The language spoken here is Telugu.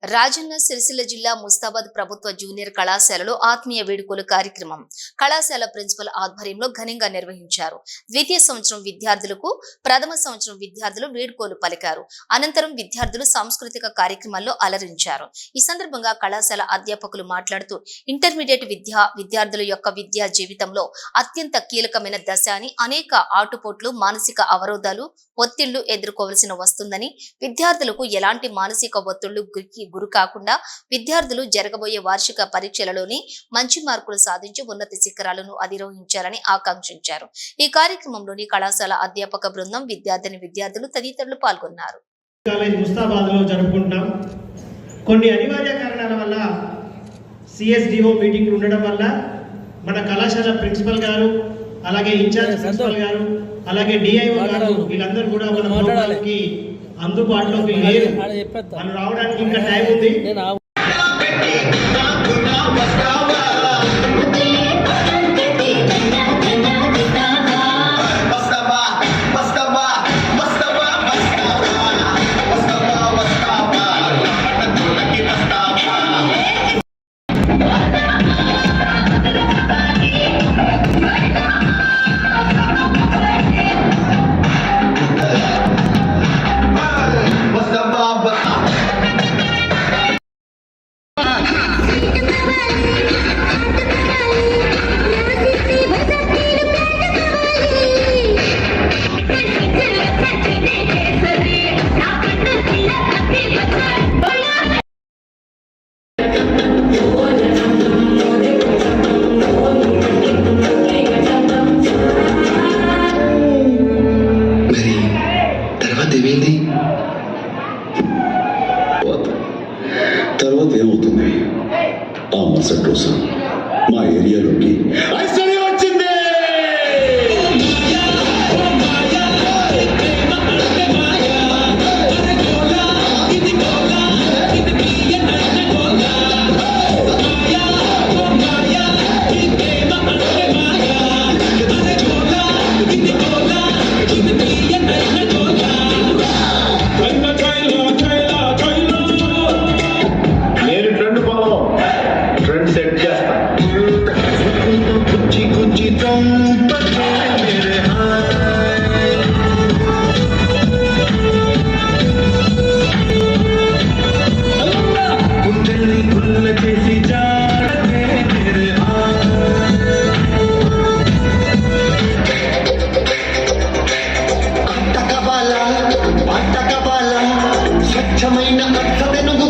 రాజన్న సిరిసిల్ల జిల్లా ముస్తాబాద్ ప్రభుత్వ జూనియర్ కళాశాలలో ఆత్మీయ వేడుకల కార్యక్రమం కళాశాల ప్రిన్సిపల్ ఆధ్వర్యంలో ఘనంగా నిర్వహించారు. ద్వితీయ సంవత్సరం విద్యార్థులకు ప్రథమ సంవత్సరం విద్యార్థులు వేడుకలు పలికారు. అనంతరం విద్యార్థులు సాంస్కృతిక కార్యక్రమాల్లో అలరించారు. ఈ సందర్భంగా కళాశాల అధ్యాపకులు మాట్లాడుతూ ఇంటర్మీడియట్ విద్యార్థుల యొక్క విద్యా జీవితంలో అత్యంత కీలకమైన దశ అని, అనేక ఆటుపోట్లు, మానసిక అవరోధాలు, ఒత్తిళ్లు ఎదుర్కోవలసిన వస్తుందని, విద్యార్థులకు ఎలాంటి మానసిక ఒత్తిళ్లు గురి కాకుండా విద్యార్థులు జరగబోయే వార్షిక పరీక్షలలోని మంచి మార్కులు సాధించి ఉన్నత శిఖరాలను అధిరోహించాలని ఆకాంక్షించారు. ఈ కార్యక్రమంలోని కళాశాల అధ్యాపక బృందం, విద్యార్థులు తదితరులు పాల్గొన్నారు. కొన్ని అనివార్య కారణాల వల్ల సిఎస్డిఓ మీటింగ్లు ఉండడం వల్ల మన కళాశాల ప్రిన్సిపల్ గారు, అలాగే ఇన్ఛార్జ్ ప్రిన్సిపల్ గారు, అలాగే డిఐఓ గారు వీళ్ళందరూ కూడా మన ప్రోగ్రాంకి అందుబాటులోకి లేరు. వాళ్ళు రావడానికి ఇంకా టైం ఉంది. తర్వాత ఏమవుతుంది? ఆ మరుసటి రోజు మా ఏరియాలోకి ఐశ్వర్య వచ్చింది. స్వచ్ఛమైన అర్థమెనుగు